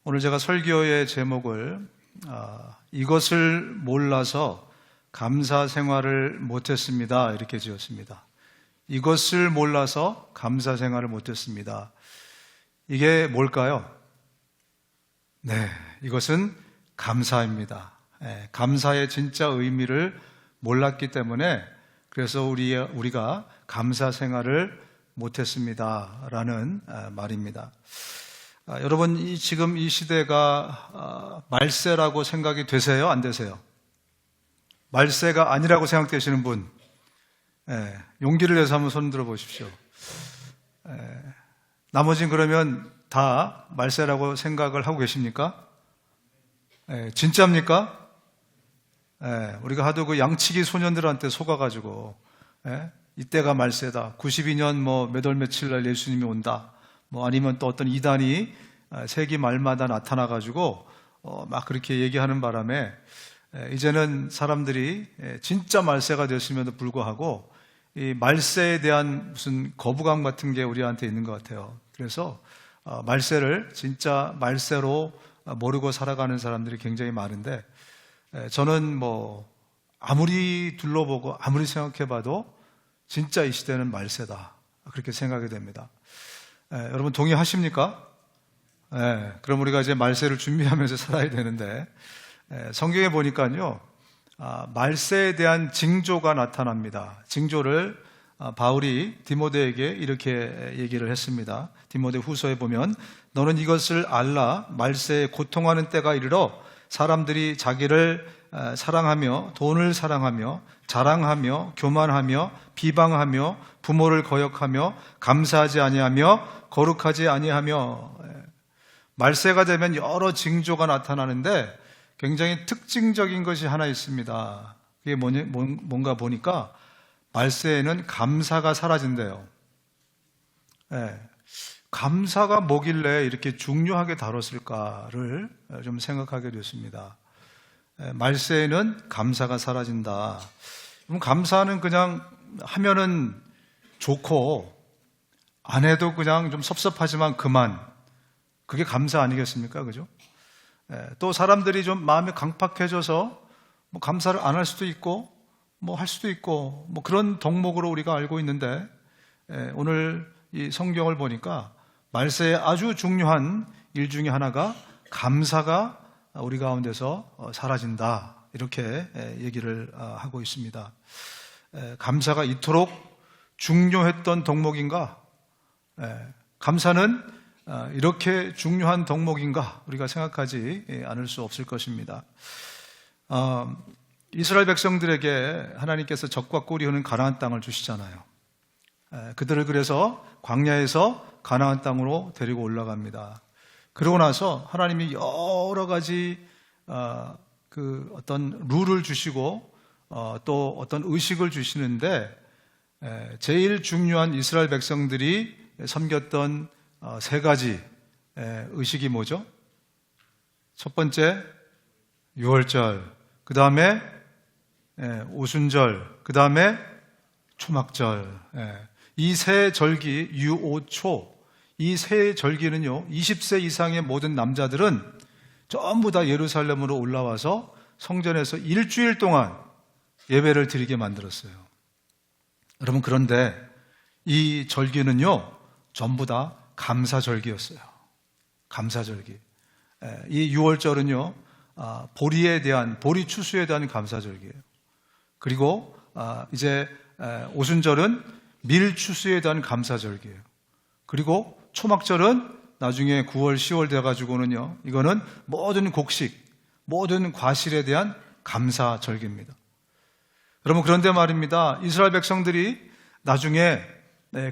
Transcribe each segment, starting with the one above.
오늘 제가 설교의 제목을 이것을 몰라서 감사 생활을 못했습니다 이렇게 지었습니다. 이것을 몰라서 감사 생활을 못했습니다. 이게 뭘까요? 네, 이것은 감사입니다. 감사의 진짜 의미를 몰랐기 때문에 그래서 우리가 감사 생활을 못했습니다 라는 말입니다. 여러분, 지금 이 시대가 말세라고 생각이 되세요? 안 되세요? 말세가 아니라고 생각되시는 분, 용기를 내서 한번 손 들어 보십시오. 나머지는 그러면 다 말세라고 생각을 하고 계십니까? 진짜입니까? 우리가 하도 그 양치기 소년들한테 속아가지고 이때가 말세다, 92년 몇 월 며칠 날 예수님이 온다, 아니면 또 어떤 이단이 세기 말마다 나타나가지고 막 그렇게 얘기하는 바람에 이제는 사람들이 진짜 말세가 됐음에도 불구하고 이 말세에 대한 무슨 거부감 같은 게 우리한테 있는 것 같아요. 그래서 말세를 진짜 말세로 모르고 살아가는 사람들이 굉장히 많은데, 저는 아무리 둘러보고 아무리 생각해봐도 진짜 이 시대는 말세다 그렇게 생각이 됩니다. 여러분 동의하십니까? 그럼 우리가 이제 말세를 준비하면서 살아야 되는데, 성경에 보니까요, 말세에 대한 징조가 나타납니다. 징조를 바울이 디모데에게 이렇게 얘기를 했습니다. 디모데 후서에 보면, 너는 이것을 알라. 말세에 고통하는 때가 이르러 사람들이 자기를 사랑하며 돈을 사랑하며 자랑하며 교만하며 비방하며 부모를 거역하며 감사하지 아니하며 거룩하지 아니하며. 말세가 되면 여러 징조가 나타나는데 굉장히 특징적인 것이 하나 있습니다. 그게 뭔가 보니까 말세에는 감사가 사라진대요. 감사가 뭐길래 이렇게 중요하게 다뤘을까를 좀 생각하게 됐습니다. 말세에는 감사가 사라진다. 그럼 감사는 그냥 하면은 좋고 안 해도 그냥 좀 섭섭하지만 그만, 그게 감사 아니겠습니까? 그죠? 또 사람들이 좀 마음이 강팍해져서 감사를 안 할 수도 있고 할 수도 있고 그런 덕목으로 우리가 알고 있는데, 오늘 이 성경을 보니까 말세에 아주 중요한 일 중에 하나가 감사가 우리 가운데서 사라진다 이렇게 얘기를 하고 있습니다. 감사가 이토록 중요했던 덕목인가? 감사는 이렇게 중요한 덕목인가? 우리가 생각하지 않을 수 없을 것입니다. 이스라엘 백성들에게 하나님께서 적과 꿀이 흐르는 가나안 땅을 주시잖아요. 그들을 그래서 광야에서 가나안 땅으로 데리고 올라갑니다. 그러고 나서 하나님이 여러 가지 어떤 룰을 주시고 또 어떤 의식을 주시는데, 제일 중요한 이스라엘 백성들이 섬겼던 세 가지 의식이 뭐죠? 첫 번째 유월절, 그 다음에 오순절, 그 다음에 초막절. 이 세 절기, 유오초, 이 세 절기는요 20세 이상의 모든 남자들은 전부 다 예루살렘으로 올라와서 성전에서 일주일 동안 예배를 드리게 만들었어요. 여러분, 그런데 이 절기는요 전부 다 감사절기였어요. 감사절기. 이 유월절은요 보리 추수에 대한 감사절기예요. 그리고 이제 오순절은 밀 추수에 대한 감사절기예요. 그리고 초막절은 나중에 9월, 10월 돼가지고는요 이거는 모든 곡식, 모든 과실에 대한 감사절기입니다. 여러분, 그런데 말입니다, 이스라엘 백성들이 나중에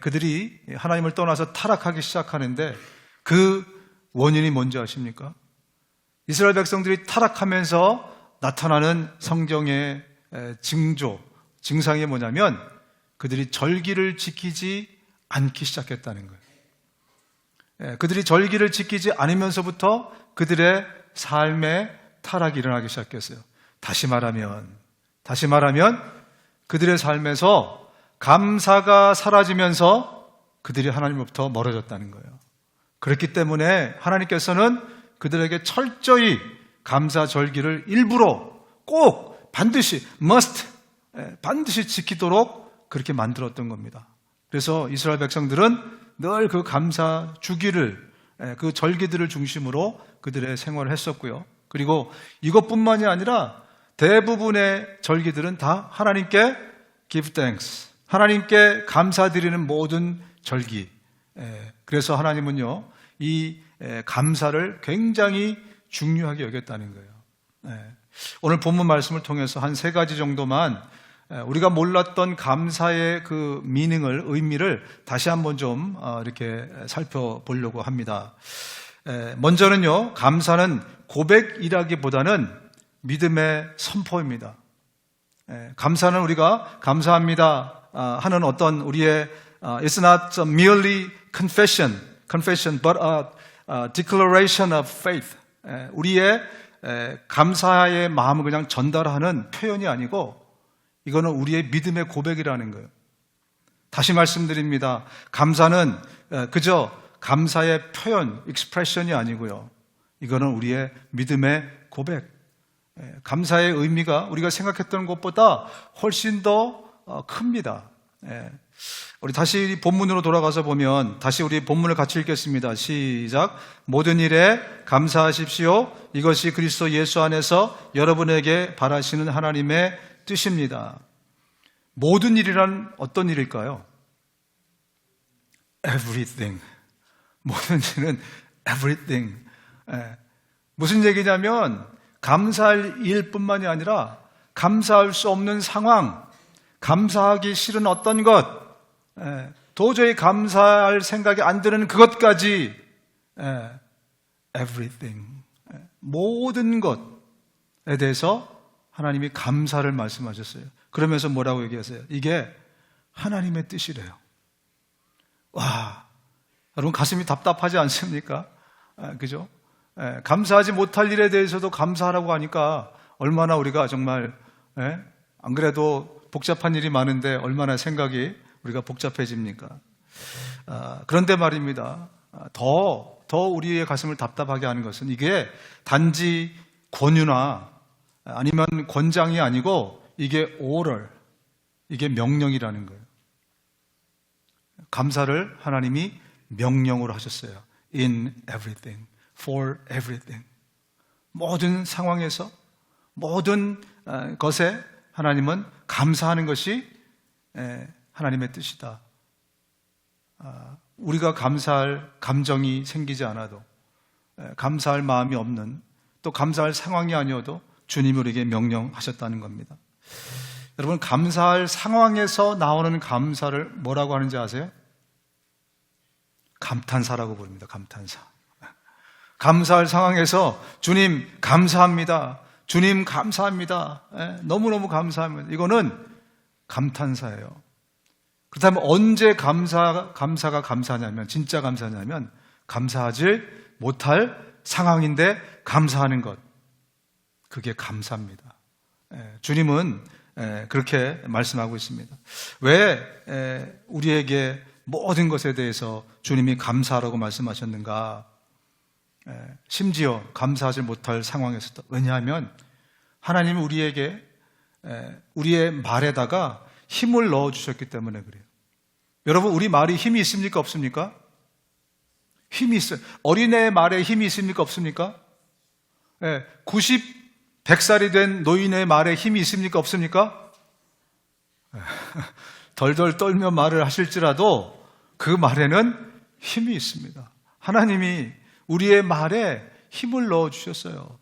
그들이 하나님을 떠나서 타락하기 시작하는데 그 원인이 뭔지 아십니까? 이스라엘 백성들이 타락하면서 나타나는 성경의 증상이 뭐냐면 그들이 절기를 지키지 않기 시작했다는 거예요. 그들이 절기를 지키지 않으면서부터 그들의 삶에 타락이 일어나기 시작했어요. 다시 말하면 그들의 삶에서 감사가 사라지면서 그들이 하나님으로부터 멀어졌다는 거예요. 그렇기 때문에 하나님께서는 그들에게 철저히 감사 절기를 일부러 꼭 반드시 반드시 지키도록 그렇게 만들었던 겁니다. 그래서 이스라엘 백성들은 늘 그 감사 주기를, 그 절기들을 중심으로 그들의 생활을 했었고요. 그리고 이것뿐만이 아니라 대부분의 절기들은 다 하나님께 give thanks, 하나님께 감사드리는 모든 절기. 그래서 하나님은요, 이 감사를 굉장히 중요하게 여겼다는 거예요. 오늘 본문 말씀을 통해서 한 3가지 정도만 우리가 몰랐던 감사의 그 의미를 다시 한번 좀 이렇게 살펴보려고 합니다. 먼저는요, 감사는 고백이라기보다는 믿음의 선포입니다. 감사는 우리가 감사합니다 하는 어떤 우리의 it's not merely confession, but a declaration of faith. 우리의 감사의 마음을 그냥 전달하는 표현이 아니고 이거는 우리의 믿음의 고백이라는 거예요. 다시 말씀드립니다. 감사는 그저 감사의 표현, 익스프레션이 아니고요. 이거는 우리의 믿음의 고백. 감사의 의미가 우리가 생각했던 것보다 훨씬 더 큽니다. 우리 다시 본문으로 돌아가서 보면 다시 우리 본문을 같이 읽겠습니다. 시작. 모든 일에 감사하십시오. 이것이 그리스도 예수 안에서 여러분에게 바라시는 하나님의 뜻입니다. 모든 일이란 어떤 일일까요? Everything. 모든 일은 everything. 무슨 얘기냐면 감사할 일뿐만이 아니라 감사할 수 없는 상황, 감사하기 싫은 어떤 것, 도저히 감사할 생각이 안 드는 그것까지 everything. 모든 것에 대해서 하나님이 감사를 말씀하셨어요. 그러면서 뭐라고 얘기하세요? 이게 하나님의 뜻이래요. 와, 여러분 가슴이 답답하지 않습니까? 그죠? 감사하지 못할 일에 대해서도 감사하라고 하니까 얼마나 우리가 정말 안 그래도 복잡한 일이 많은데 얼마나 생각이 우리가 복잡해집니까? 그런데 말입니다. 더 우리의 가슴을 답답하게 하는 것은 이게 단지 권유나 아니면 권장이 아니고 이게 order, 이게 명령이라는 거예요. 감사를 하나님이 명령으로 하셨어요. In everything, for everything. 모든 상황에서, 모든 것에 하나님은 감사하는 것이 하나님의 뜻이다. 우리가 감사할 감정이 생기지 않아도, 감사할 마음이 없는, 또 감사할 상황이 아니어도 주님이 우리에게 명령하셨다는 겁니다. 여러분, 감사할 상황에서 나오는 감사를 뭐라고 하는지 아세요? 감탄사라고 부릅니다. 감탄사. 감사할 상황에서 주님 감사합니다. 주님 감사합니다. 너무너무 감사합니다. 이거는 감탄사예요. 그렇다면 언제 감사가 감사냐면, 진짜 감사냐면 감사하지 못할 상황인데 감사하는 것, 그게 감사입니다. 주님은 그렇게 말씀하고 있습니다. 왜 우리에게 모든 것에 대해서 주님이 감사하라고 말씀하셨는가? 심지어 감사하지 못할 상황에서도. 왜냐하면 하나님은 우리에게 우리의 말에다가 힘을 넣어주셨기 때문에 그래요. 여러분, 우리 말이 힘이 있습니까? 없습니까? 힘이 있어요. 어린애의 말에 힘이 있습니까? 없습니까? 100살이 된 노인의 말에 힘이 있습니까? 없습니까? 덜덜 떨며 말을 하실지라도 그 말에는 힘이 있습니다. 하나님이 우리의 말에 힘을 넣어주셨어요.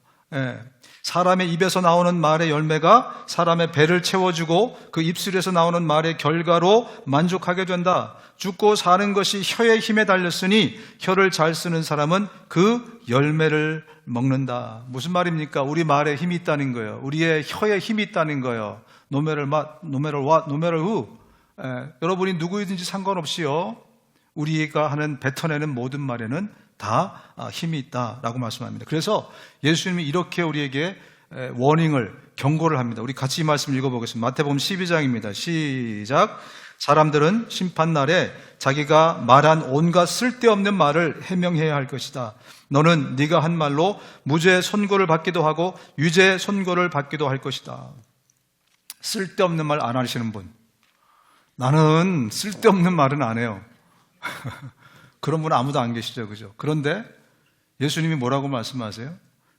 사람의 입에서 나오는 말의 열매가 사람의 배를 채워주고 그 입술에서 나오는 말의 결과로 만족하게 된다. 죽고 사는 것이 혀의 힘에 달렸으니 혀를 잘 쓰는 사람은 그 열매를 먹는다. 무슨 말입니까? 우리 말에 힘이 있다는 거예요. 우리의 혀에 힘이 있다는 거예요. No matter what, no matter who. 여러분이 누구이든지 상관없이요, 우리가 하는 뱉어내는 모든 말에는 다 힘이 있다라고 말씀합니다. 그래서 예수님이 이렇게 우리에게 경고를 합니다. 우리 같이 이 말씀을 읽어보겠습니다. 마태복음 12장입니다. 시작. 사람들은 심판날에 자기가 말한 온갖 쓸데없는 말을 해명해야 할 것이다. 너는 네가 한 말로 무죄 선고를 받기도 하고 유죄 선고를 받기도 할 것이다. 쓸데없는 말 안 하시는 분, 나는 쓸데없는 말은 안 해요. 그런 분은 아무도 안 계시죠, 그죠? 그런데 예수님이 뭐라고 말씀하세요?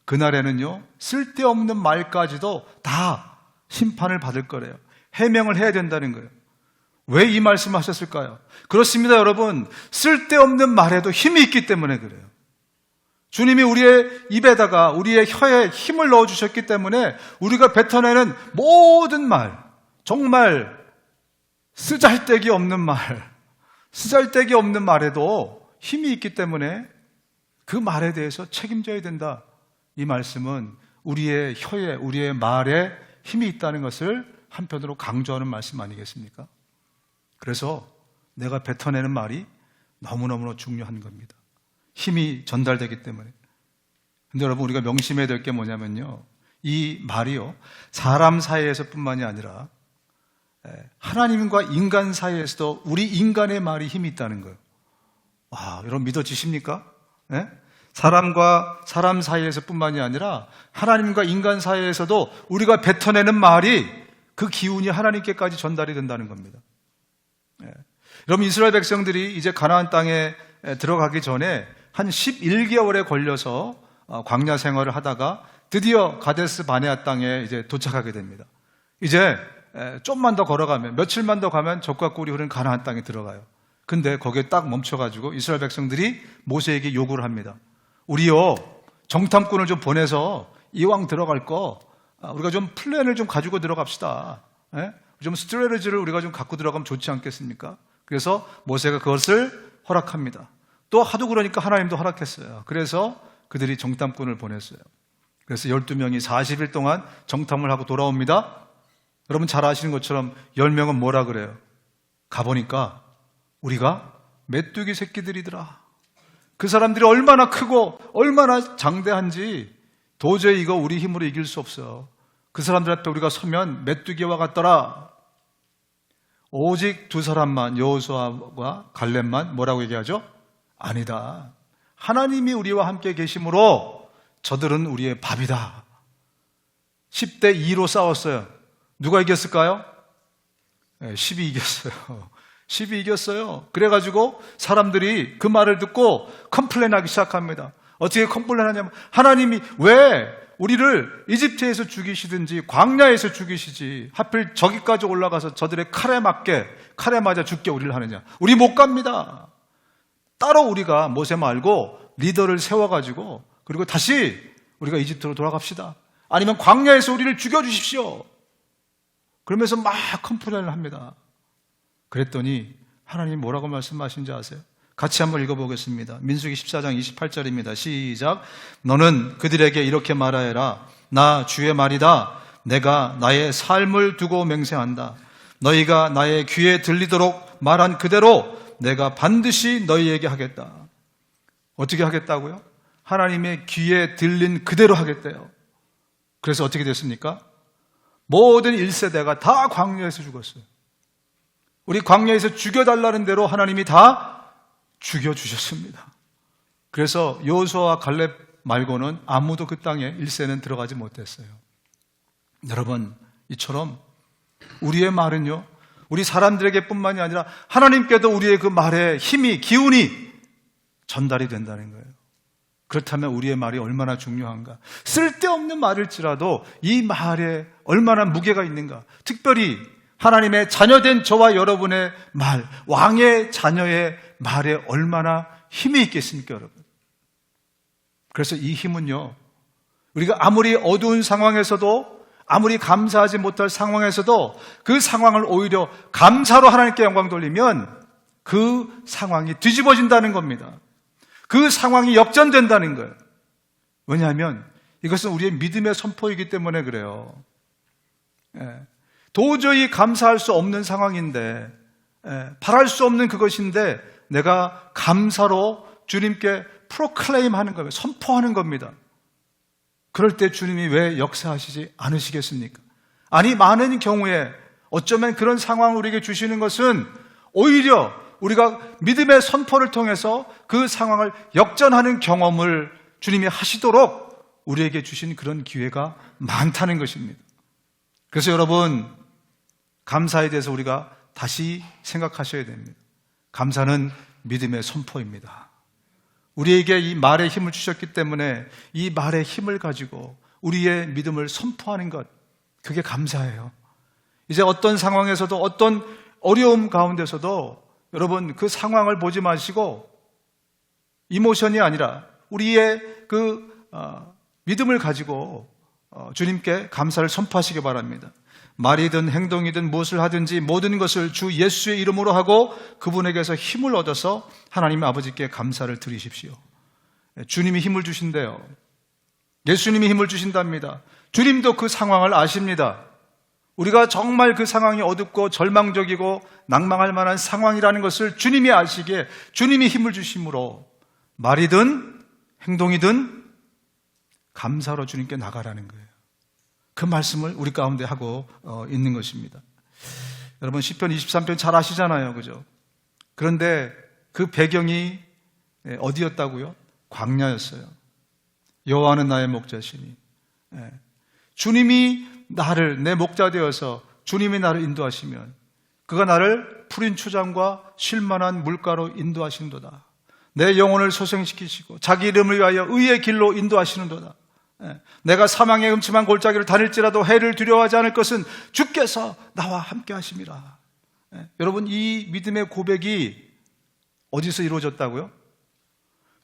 그날에는요, 쓸데없는 말까지도 다 심판을 받을 거래요. 해명을 해야 된다는 거예요. 왜 이 말씀을 하셨을까요? 그렇습니다, 여러분. 쓸데없는 말에도 힘이 있기 때문에 그래요. 주님이 우리의 입에다가 우리의 혀에 힘을 넣어주셨기 때문에 우리가 뱉어내는 모든 말, 정말 쓰잘데기 없는 말, 쓰잘데기 없는 말에도 힘이 있기 때문에 그 말에 대해서 책임져야 된다. 이 말씀은 우리의 혀에, 우리의 말에 힘이 있다는 것을 한편으로 강조하는 말씀 아니겠습니까? 그래서 내가 뱉어내는 말이 너무너무 중요한 겁니다. 힘이 전달되기 때문에. 근데 여러분, 우리가 명심해야 될 게 뭐냐면요, 이 말이요, 사람 사이에서 뿐만이 아니라 하나님과 인간 사이에서도 우리 인간의 말이 힘이 있다는 거예요. 와, 여러분 믿어지십니까? 네? 사람과 사람 사이에서 뿐만이 아니라 하나님과 인간 사이에서도 우리가 뱉어내는 말이 그 기운이 하나님께까지 전달이 된다는 겁니다. 네. 여러분, 이스라엘 백성들이 이제 가나안 땅에 들어가기 전에 한 11개월에 걸려서 광야 생활을 하다가 드디어 가데스 바네아 땅에 이제 도착하게 됩니다. 이제 좀만 더 걸어가면, 며칠만 더 가면 젖과 꿀이 흐르는 가나안 땅에 들어가요. 근데 거기에 딱 멈춰가지고 이스라엘 백성들이 모세에게 요구를 합니다. 우리요, 정탐꾼을 좀 보내서 이왕 들어갈 거 우리가 좀 플랜을 좀 가지고 들어갑시다. 예? 좀 스트레티지를 우리가 좀 갖고 들어가면 좋지 않겠습니까? 그래서 모세가 그것을 허락합니다. 또 하도 그러니까 하나님도 허락했어요. 그래서 그들이 정탐꾼을 보냈어요. 그래서 12명이 40일 동안 정탐을 하고 돌아옵니다. 여러분 잘 아시는 것처럼 10명은 뭐라 그래요? 가보니까 우리가 메뚜기 새끼들이더라. 그 사람들이 얼마나 크고 얼마나 장대한지 도저히 이거 우리 힘으로 이길 수 없어. 그 사람들 앞에 우리가 서면 메뚜기와 같더라. 오직 두 사람만, 여호수아와 갈렙만 뭐라고 얘기하죠? 아니다. 하나님이 우리와 함께 계심으로 저들은 우리의 밥이다. 10대 2로 싸웠어요. 누가 이겼을까요? 10이 이겼어요. 10이 이겼어요. 그래가지고 사람들이 그 말을 듣고 컴플레인하기 시작합니다. 어떻게 컴플레인하냐면, 하나님이 왜 우리를 이집트에서 죽이시든지 광야에서 죽이시지 하필 저기까지 올라가서 저들의 칼에 맞아 죽게 우리를 하느냐. 우리 못 갑니다. 따로 우리가 모세 말고 리더를 세워가지고 그리고 다시 우리가 이집트로 돌아갑시다. 아니면 광야에서 우리를 죽여주십시오. 그러면서 막 컴플레인을 합니다. 그랬더니 하나님 뭐라고 말씀하신지 아세요? 같이 한번 읽어보겠습니다. 민수기 14장 28절입니다. 시작. 너는 그들에게 이렇게 말하여라. 나 주의 말이다. 내가 나의 삶을 두고 맹세한다. 너희가 나의 귀에 들리도록 말한 그대로 내가 반드시 너희에게 하겠다. 어떻게 하겠다고요? 하나님의 귀에 들린 그대로 하겠대요. 그래서 어떻게 됐습니까? 모든 1세대가 다 광야에서 죽었어요. 우리 광야에서 죽여달라는 대로 하나님이 다 죽여주셨습니다. 그래서 여호수아와 갈렙 말고는 아무도 그 땅에 1세는 들어가지 못했어요. 여러분, 이처럼 우리의 말은요, 우리 사람들에게 뿐만이 아니라 하나님께도 우리의 그 말에 힘이, 기운이 전달이 된다는 거예요. 그렇다면 우리의 말이 얼마나 중요한가? 쓸데없는 말일지라도 이 말에 얼마나 무게가 있는가? 특별히 하나님의 자녀된 저와 여러분의 말, 왕의 자녀의 말에 얼마나 힘이 있겠습니까, 여러분? 그래서 이 힘은요, 우리가 아무리 어두운 상황에서도, 아무리 감사하지 못할 상황에서도 그 상황을 오히려 감사로 하나님께 영광 돌리면 그 상황이 뒤집어진다는 겁니다. 그 상황이 역전된다는 거예요. 왜냐하면 이것은 우리의 믿음의 선포이기 때문에 그래요. 도저히 감사할 수 없는 상황인데, 바랄 수 없는 그것인데 내가 감사로 주님께 프로클레임 하는 거예요. 선포하는 겁니다. 그럴 때 주님이 왜 역사하시지 않으시겠습니까? 아니, 많은 경우에 어쩌면 그런 상황을 우리에게 주시는 것은 오히려 우리가 믿음의 선포를 통해서 그 상황을 역전하는 경험을 주님이 하시도록 우리에게 주신 그런 기회가 많다는 것입니다. 그래서 여러분, 감사에 대해서 우리가 다시 생각하셔야 됩니다. 감사는 믿음의 선포입니다. 우리에게 이 말의 힘을 주셨기 때문에 이 말의 힘을 가지고 우리의 믿음을 선포하는 것, 그게 감사예요. 이제 어떤 상황에서도, 어떤 어려움 가운데서도 여러분, 그 상황을 보지 마시고 이모션이 아니라 우리의 믿음을 가지고 주님께 감사를 선포하시기 바랍니다. 말이든 행동이든 무엇을 하든지 모든 것을 주 예수의 이름으로 하고 그분에게서 힘을 얻어서 하나님 아버지께 감사를 드리십시오. 주님이 힘을 주신대요. 예수님이 힘을 주신답니다. 주님도 그 상황을 아십니다. 우리가 정말 그 상황이 어둡고 절망적이고 낭망할 만한 상황이라는 것을 주님이 아시기에 주님이 힘을 주심으로 말이든 행동이든 감사로 주님께 나가라는 거예요. 그 말씀을 우리 가운데 하고 있는 것입니다. 여러분, 시편 23편 잘 아시잖아요, 그죠? 그런데 그 배경이 어디였다고요? 광야였어요. 여호와는 나의 목자시니, 주님이 나를, 내 목자 되어서 주님이 나를 인도하시면 그가 나를 푸른 초장과 쉴만한 물가로 인도하시는도다. 내 영혼을 소생시키시고 자기 이름을 위하여 의의 길로 인도하시는도다. 내가 사망의 음침한 골짜기를 다닐지라도 해를 두려워하지 않을 것은 주께서 나와 함께 하심이라. 여러분, 이 믿음의 고백이 어디서 이루어졌다고요?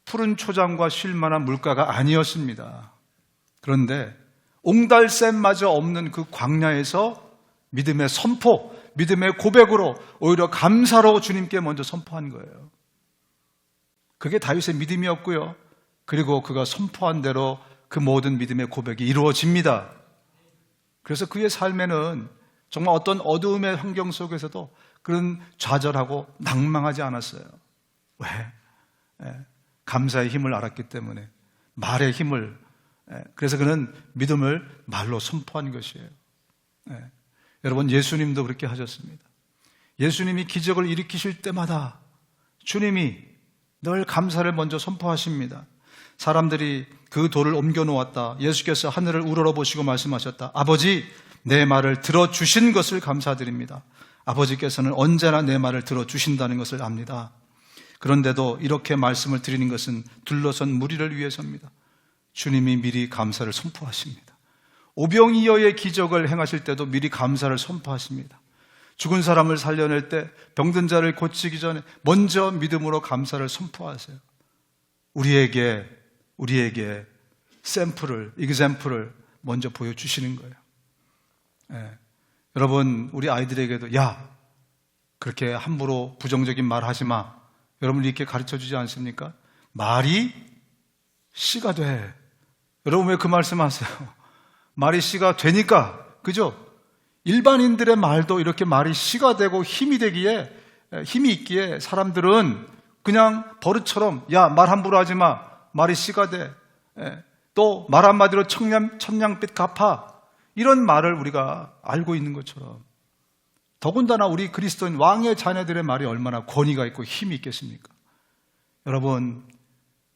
푸른 초장과 쉴만한 물가가 아니었습니다. 그런데 옹달샘마저 없는 그 광야에서 믿음의 선포, 믿음의 고백으로 오히려 감사로 주님께 먼저 선포한 거예요. 그게 다윗의 믿음이었고요. 그리고 그가 선포한 대로 그 모든 믿음의 고백이 이루어집니다. 그래서 그의 삶에는 정말 어떤 어두움의 환경 속에서도 그런 좌절하고 낭망하지 않았어요. 왜? 감사의 힘을 알았기 때문에, 말의 힘을. 그래서 그는 믿음을 말로 선포한 것이에요. 여러분, 예수님도 그렇게 하셨습니다. 예수님이 기적을 일으키실 때마다 주님이 늘 감사를 먼저 선포하십니다. 사람들이 그 돌을 옮겨 놓았다. 예수께서 하늘을 우러러보시고 말씀하셨다. 아버지, 내 말을 들어주신 것을 감사드립니다. 아버지께서는 언제나 내 말을 들어주신다는 것을 압니다. 그런데도 이렇게 말씀을 드리는 것은 둘러선 무리를 위해서입니다. 주님이 미리 감사를 선포하십니다. 오병이어의 기적을 행하실 때도 미리 감사를 선포하십니다. 죽은 사람을 살려낼 때, 병든 자를 고치기 전에 먼저 믿음으로 감사를 선포하세요. 우리에게 샘플을, example을 먼저 보여주시는 거예요. 여러분, 우리 아이들에게도 야, 그렇게 함부로 부정적인 말 하지 마. 여러분, 이렇게 가르쳐 주지 않습니까? 말이 씨가 돼. 여러분, 왜 그 말씀 하세요? 말이 씨가 되니까, 그죠? 일반인들의 말도 이렇게 말이 씨가 되고 힘이 있기에 사람들은 그냥 버릇처럼 야, 말 함부로 하지 마. 말이 씨가 돼. 또 말 한마디로 천냥빛 갚아. 이런 말을 우리가 알고 있는 것처럼, 더군다나 우리 그리스도인 왕의 자녀들의 말이 얼마나 권위가 있고 힘이 있겠습니까? 여러분,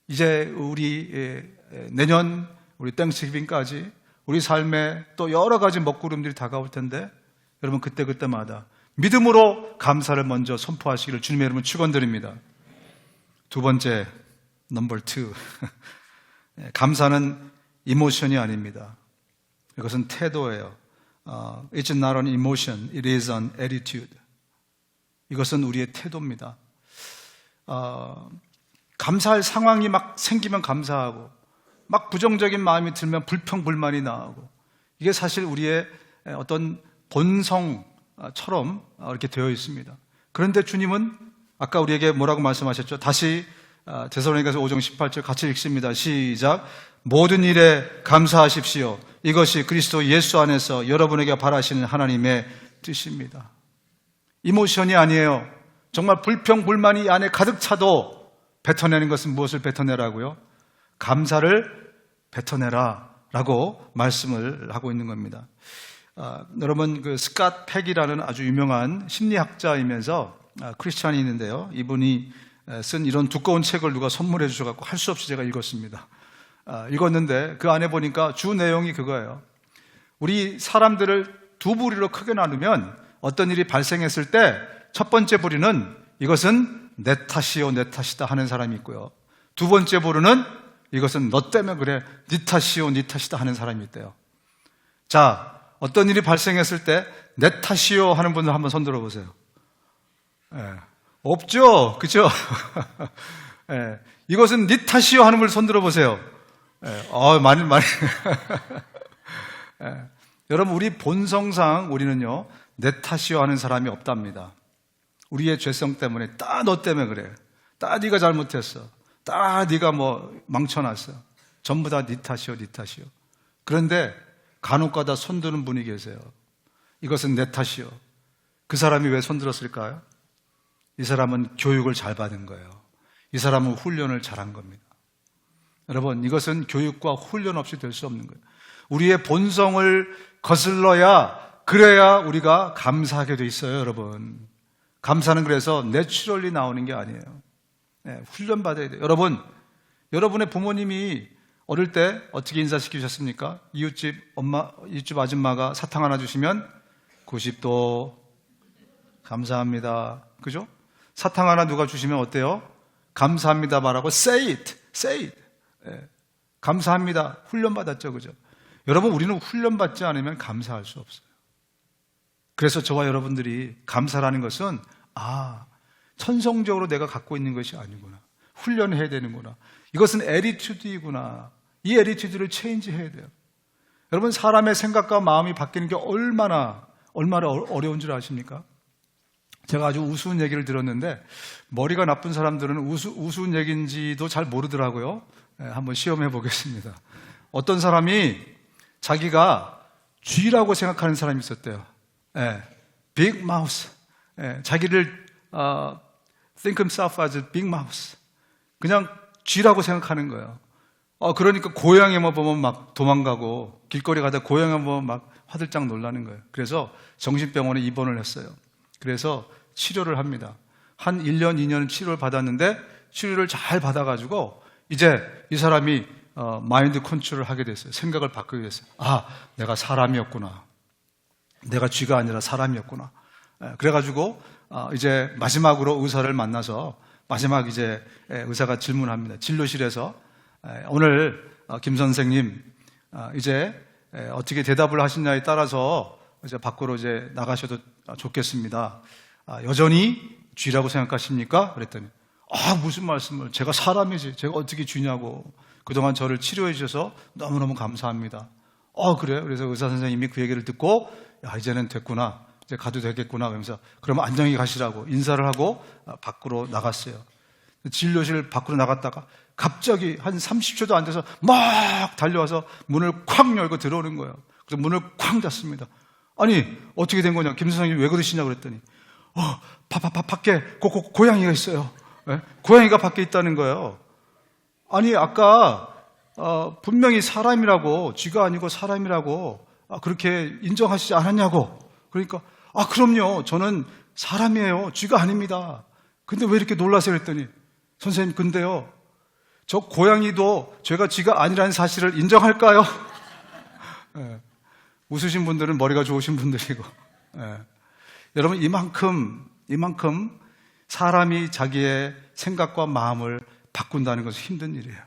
이제 우리 내년 우리 땡스기빙까지 우리 삶에 또 여러 가지 먹구름들이 다가올 텐데, 여러분 그때마다 믿음으로 감사를 먼저 선포하시기를 주님의 이름으로 축원드립니다. 두 번째, 넘버 2. 감사는 이모션이 아닙니다. 이것은 태도예요. It's not an emotion, it is an attitude. 이것은 우리의 태도입니다. 감사할 상황이 막 생기면 감사하고, 막 부정적인 마음이 들면 불평불만이 나오고, 이게 사실 우리의 어떤 본성처럼 이렇게 되어 있습니다. 그런데 주님은 아까 우리에게 뭐라고 말씀하셨죠? 다시 데살로니가서 5장 18절 같이 읽습니다. 시작. 모든 일에 감사하십시오. 이것이 그리스도 예수 안에서 여러분에게 바라시는 하나님의 뜻입니다. 이모션이 아니에요. 정말 불평불만이 안에 가득 차도 뱉어내는 것은 무엇을 뱉어내라고요? 감사를 뱉어내라 라고 말씀을 하고 있는 겁니다. 여러분 그 스캇 팩이라는 아주 유명한 심리학자이면서 크리스찬이 있는데요. 이분이 쓴 이런 두꺼운 책을 누가 선물해 주셔서 할 수 없이 제가 읽었습니다. 읽었는데 그 안에 보니까 주 내용이 그거예요. 우리 사람들을 두 부류로 크게 나누면 어떤 일이 발생했을 때 첫 번째 부류는 이것은 내 탓이요 내 탓이다 하는 사람이 있고요. 두 번째 부류는 이것은 너 때문에 그래 네 탓이요 네 탓이다 하는 사람이 있대요. 자, 어떤 일이 발생했을 때 내 탓이요 하는 분들 한번 손 들어보세요. 없죠? 그죠? 이것은 네 탓이요 하는 분 손 들어보세요. 많이. 여러분, 우리 본성상 우리는요, 내 탓이요 하는 사람이 없답니다. 우리의 죄성 때문에, 다 너 때문에 그래. 다 네가 잘못했어. 다 네가 뭐 망쳐놨어. 전부 다 네 탓이요, 네 탓이요. 그런데 간혹가다 손드는 분이 계세요. 이것은 내 탓이요. 그 사람이 왜 손들었을까요? 이 사람은 교육을 잘 받은 거예요. 이 사람은 훈련을 잘한 겁니다. 여러분, 이것은 교육과 훈련 없이 될 수 없는 거예요. 우리의 본성을 거슬러야, 그래야 우리가 감사하게 돼 있어요, 여러분. 감사는 그래서 내추럴리 나오는 게 아니에요. 훈련 받아야 돼요. 여러분, 여러분의 부모님이 어릴 때 어떻게 인사시키셨습니까? 이웃집 아줌마가 사탕 하나 주시면 90도 감사합니다. 그죠? 사탕 하나 누가 주시면 어때요? 감사합니다 말하고 say it. 감사합니다. 훈련 받았죠, 그죠? 여러분, 우리는 훈련 받지 않으면 감사할 수 없어요. 그래서 저와 여러분들이 감사라는 것은 천성적으로 내가 갖고 있는 것이 아니구나. 훈련해야 되는구나. 이것은 애리튜드이구나. 이 애리튜드를 체인지해야 돼요. 여러분, 사람의 생각과 마음이 바뀌는 게 얼마나 어려운 줄 아십니까? 제가 아주 우스운 얘기를 들었는데 머리가 나쁜 사람들은 우스운 얘기인지도 잘 모르더라고요. 한번 시험해 보겠습니다. 어떤 사람이 자기가 쥐라고 생각하는 사람이 있었대요. big mouse. 자기를 think himself as a big mouse. 그냥 쥐라고 생각하는 거예요. 그러니까 고양이만 보면 막 도망가고 길거리 가다 고양이만 보면 막 화들짝 놀라는 거예요. 그래서 정신병원에 입원을 했어요. 그래서 치료를 합니다. 한 1년, 2년 치료를 받았는데 치료를 잘 받아가지고 이제 이 사람이 마인드 컨트롤을 하게 됐어요. 생각을 바꾸게 됐어요. 내가 사람이었구나. 내가 쥐가 아니라 사람이었구나. 그래가지고 이제 마지막으로 의사를 만나서 마지막 이제 의사가 질문합니다. 진료실에서 오늘 김 선생님 이제 어떻게 대답을 하시냐에 따라서 이제 밖으로 이제 나가셔도 좋겠습니다. 여전히 쥐라고 생각하십니까? 그랬더니 무슨 말씀을, 제가 사람이지 제가 어떻게 쥐냐고, 그동안 저를 치료해 주셔서 너무너무 감사합니다. 그래요? 그래서 의사 선생님이 그 얘기를 듣고 이제는 됐구나, 이제 가도 되겠구나 그러면서 그러면 안녕히 가시라고 인사를 하고 밖으로 나갔어요. 진료실 밖으로 나갔다가 갑자기 한 30초도 안 돼서 막 달려와서 문을 콱 열고 들어오는 거예요. 그래서 문을 콱 닫습니다. 아니 어떻게 된 거냐, 김 선생님 왜 그러시냐고 그랬더니 밖에 고양이가 있어요. 고양이가 밖에 있다는 거예요. 아니 아까 분명히 사람이라고, 쥐가 아니고 사람이라고 그렇게 인정하시지 않았냐고. 그러니까 그럼요, 저는 사람이에요, 쥐가 아닙니다. 근데 왜 이렇게 놀라세요? 그랬더니 선생님, 근데요, 저 고양이도 제가 쥐가 아니라는 사실을 인정할까요? 웃으신 분들은 머리가 좋으신 분들이고. 여러분, 이만큼 사람이 자기의 생각과 마음을 바꾼다는 것은 힘든 일이에요.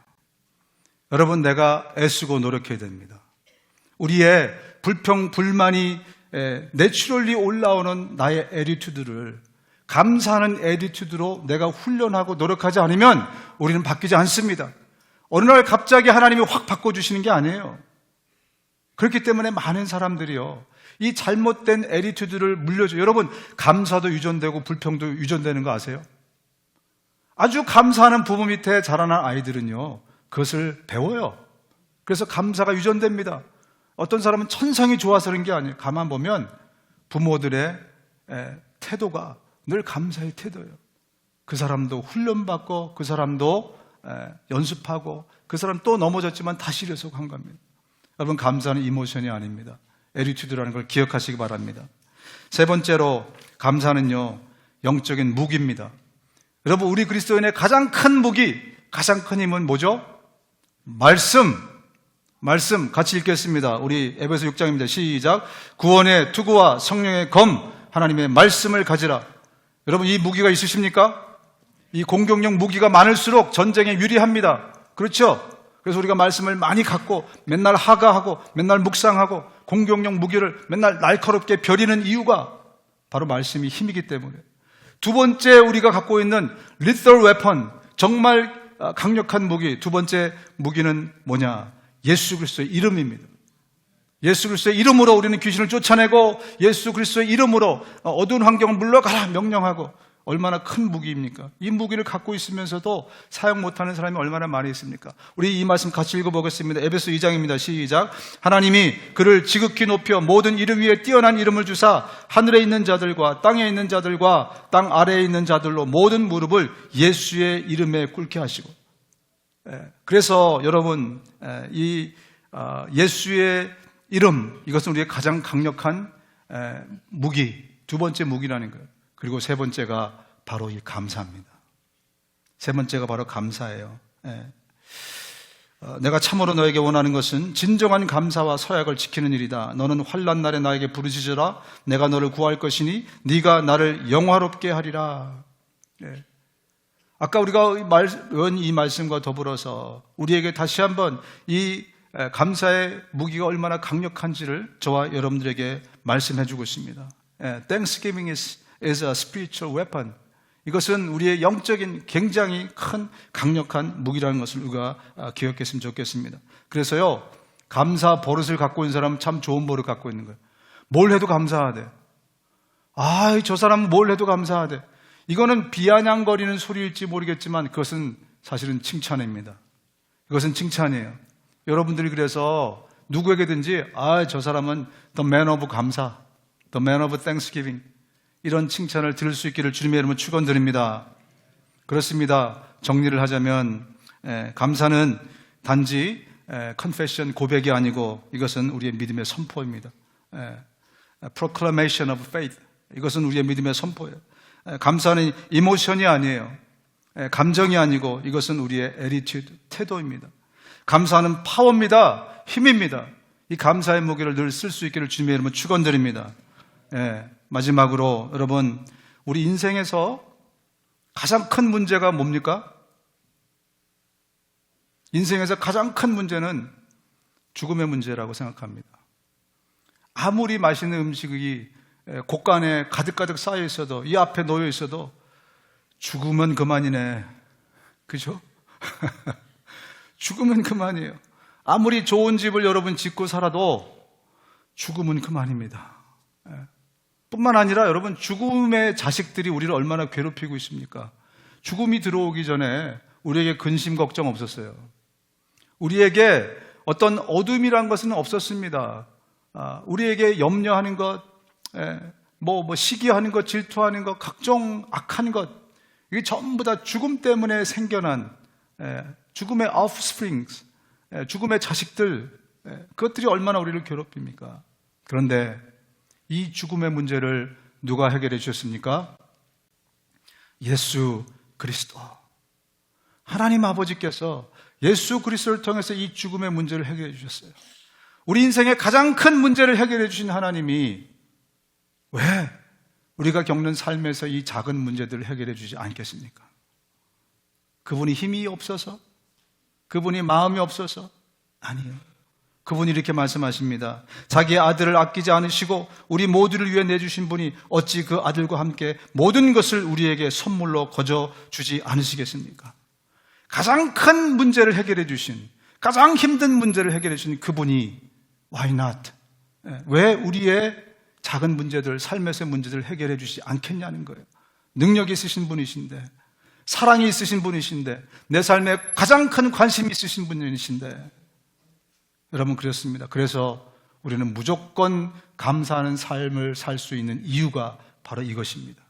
여러분, 내가 애쓰고 노력해야 됩니다. 우리의 불평, 불만이 내추럴리 올라오는 나의 애리튜드를, 감사하는 애리튜드로 내가 훈련하고 노력하지 않으면 우리는 바뀌지 않습니다. 어느 날 갑자기 하나님이 확 바꿔주시는 게 아니에요. 그렇기 때문에 많은 사람들이요, 이 잘못된 애리튜드를 물려줘요. 여러분, 감사도 유전되고 불평도 유전되는 거 아세요? 아주 감사하는 부모 밑에 자라난 아이들은요, 그것을 배워요. 그래서 감사가 유전됩니다. 어떤 사람은 천성이 좋아서 그런 게 아니에요. 가만 보면 부모들의 태도가 늘 감사의 태도예요. 그 사람도 훈련받고, 그 사람도 연습하고, 그 사람 또 넘어졌지만 다시 일어서고 한 겁니다. 여러분, 감사는 이모션이 아닙니다. 에리튜드라는 걸 기억하시기 바랍니다. 세 번째로 감사는요, 영적인 무기입니다. 여러분, 우리 그리스도인의 가장 큰 무기, 가장 큰 힘은 뭐죠? 말씀 같이 읽겠습니다. 우리 에베소 6장입니다. 시작. 구원의 투구와 성령의 검, 하나님의 말씀을 가지라. 여러분, 이 무기가 있으십니까? 이 공격력 무기가 많을수록 전쟁에 유리합니다. 그렇죠? 그래서 우리가 말씀을 많이 갖고 맨날 하가하고 맨날 묵상하고 공격력 무기를 맨날 날카롭게 벼리는 이유가 바로 말씀이 힘이기 때문에. 두 번째 우리가 갖고 있는 lethal weapon, 정말 강력한 무기, 두 번째 무기는 뭐냐? 예수 그리스도의 이름입니다. 예수 그리스도의 이름으로 우리는 귀신을 쫓아내고 예수 그리스도의 이름으로 어두운 환경을 물러가라 명령하고, 얼마나 큰 무기입니까? 이 무기를 갖고 있으면서도 사용 못하는 사람이 얼마나 많이 있습니까? 우리 이 말씀 같이 읽어보겠습니다. 에베소 2장입니다. 시작. 하나님이 그를 지극히 높여 모든 이름 위에 뛰어난 이름을 주사 하늘에 있는 자들과 땅에 있는 자들과 땅 아래에 있는 자들로 모든 무릎을 예수의 이름에 꿇게 하시고. 그래서 여러분, 이 예수의 이름, 이것은 우리의 가장 강력한 무기, 두 번째 무기라는 거예요. 그리고 세 번째가 바로 이 감사입니다. 세 번째가 바로 감사예요. 내가 참으로 너에게 원하는 것은 진정한 감사와 서약을 지키는 일이다. 너는 환난 날에 나에게 부르짖으라. 내가 너를 구할 것이니 네가 나를 영화롭게 하리라. 아까 우리가 이 말씀과 더불어서 우리에게 다시 한번 이 감사의 무기가 얼마나 강력한지를 저와 여러분들에게 말씀해 주고 있습니다. Thanksgiving is a spiritual weapon. 이것은 우리의 영적인 굉장히 큰 강력한 무기라는 것을 우리가 기억했으면 좋겠습니다. 그래서요, 감사 버릇을 갖고 있는 사람은 참 좋은 버릇 갖고 있는 거예요. 뭘 해도 감사하대. 저 사람은 뭘 해도 감사하대. 이거는 비아냥거리는 소리일지 모르겠지만 그것은 사실은 칭찬입니다. 이것은 칭찬이에요. 여러분들이 그래서 누구에게든지 저 사람은 the man of 감사, the man of thanksgiving, 이런 칭찬을 들을 수 있기를 주님의 이름으로 축원드립니다. 그렇습니다. 정리를 하자면 감사는 단지 confession, 고백이 아니고 이것은 우리의 믿음의 선포입니다. proclamation of faith, 이것은 우리의 믿음의 선포예요. 감사는 이모션이 아니에요. 감정이 아니고 이것은 우리의 attitude, 태도입니다. 감사는 파워입니다. 힘입니다. 이 감사의 무기를 늘 쓸 수 있기를 주님의 이름으로 축원드립니다. 마지막으로 여러분, 우리 인생에서 가장 큰 문제가 뭡니까? 인생에서 가장 큰 문제는 죽음의 문제라고 생각합니다. 아무리 맛있는 음식이 곳간에 가득가득 쌓여 있어도, 이 앞에 놓여 있어도 죽으면 그만이네. 그죠? 죽으면 그만이에요. 아무리 좋은 집을 여러분 짓고 살아도 죽으면 그만입니다. 뿐만 아니라 여러분, 죽음의 자식들이 우리를 얼마나 괴롭히고 있습니까? 죽음이 들어오기 전에 우리에게 근심 걱정 없었어요. 우리에게 어떤 어둠이란 것은 없었습니다. 우리에게 염려하는 것, 시기하는 것, 질투하는 것, 각종 악한 것, 이게 전부 다 죽음 때문에 생겨난 죽음의 offsprings, 죽음의 자식들, 그것들이 얼마나 우리를 괴롭힙니까? 그런데 이 죽음의 문제를 누가 해결해 주셨습니까? 예수 그리스도. 하나님 아버지께서 예수 그리스도를 통해서 이 죽음의 문제를 해결해 주셨어요. 우리 인생의 가장 큰 문제를 해결해 주신 하나님이 왜 우리가 겪는 삶에서 이 작은 문제들을 해결해 주지 않겠습니까? 그분이 힘이 없어서? 그분이 마음이 없어서? 아니에요. 그분이 이렇게 말씀하십니다. 자기의 아들을 아끼지 않으시고 우리 모두를 위해 내주신 분이 어찌 그 아들과 함께 모든 것을 우리에게 선물로 거저 주지 않으시겠습니까? 가장 큰 문제를 해결해 주신, 가장 힘든 문제를 해결해 주신 그분이 why not? 왜 우리의 작은 문제들, 삶에서의 문제들을 해결해 주시지 않겠냐는 거예요. 능력이 있으신 분이신데, 사랑이 있으신 분이신데, 내 삶에 가장 큰 관심이 있으신 분이신데, 여러분, 그렇습니다. 그래서 우리는 무조건 감사하는 삶을 살 수 있는 이유가 바로 이것입니다.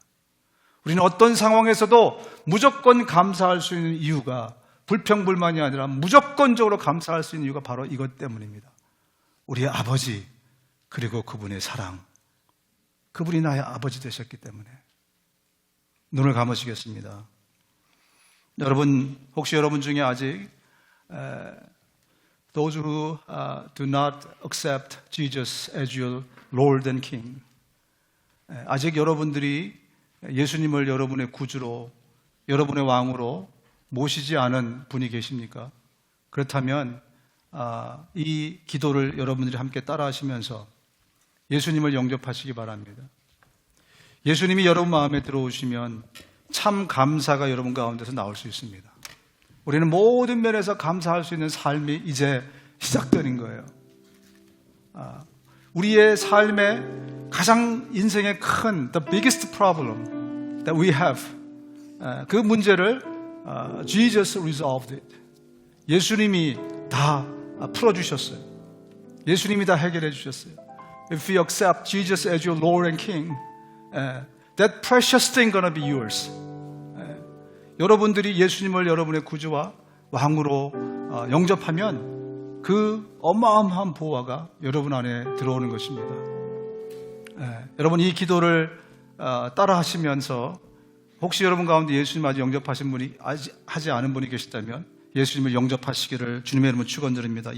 우리는 어떤 상황에서도 무조건 감사할 수 있는 이유가 불평불만이 아니라 무조건적으로 감사할 수 있는 이유가 바로 이것 때문입니다. 우리의 아버지, 그리고 그분의 사랑, 그분이 나의 아버지 되셨기 때문에. 눈을 감으시겠습니다. 여러분, 혹시 여러분 중에 아직 those who do not accept Jesus as your Lord and King, 아직 여러분들이 예수님을 여러분의 구주로, 여러분의 왕으로 모시지 않은 분이 계십니까? 그렇다면 이 기도를 여러분들이 함께 따라하시면서 예수님을 영접하시기 바랍니다. 예수님이 여러분 마음에 들어오시면 참 감사가 여러분 가운데서 나올 수 있습니다. 우리는 모든 면에서 감사할 수 있는 삶이 이제 시작되는 거예요. 우리의 삶의 가장 인생의 큰 the biggest problem that we have, 그 문제를 Jesus resolved it. 예수님이 다 풀어주셨어요. 예수님이 다 해결해 주셨어요. If you accept Jesus as your Lord and King, that precious thing gonna be yours. 여러분들이 예수님을 여러분의 구주와 왕으로 영접하면 그 어마어마한 보화가 여러분 안에 들어오는 것입니다. 여러분, 이 기도를 따라 하시면서 혹시 여러분 가운데 예수님 아직 영접하신 분이 하지 않은 분이 계시다면 예수님을 영접하시기를 주님의 이름으로 축원드립니다.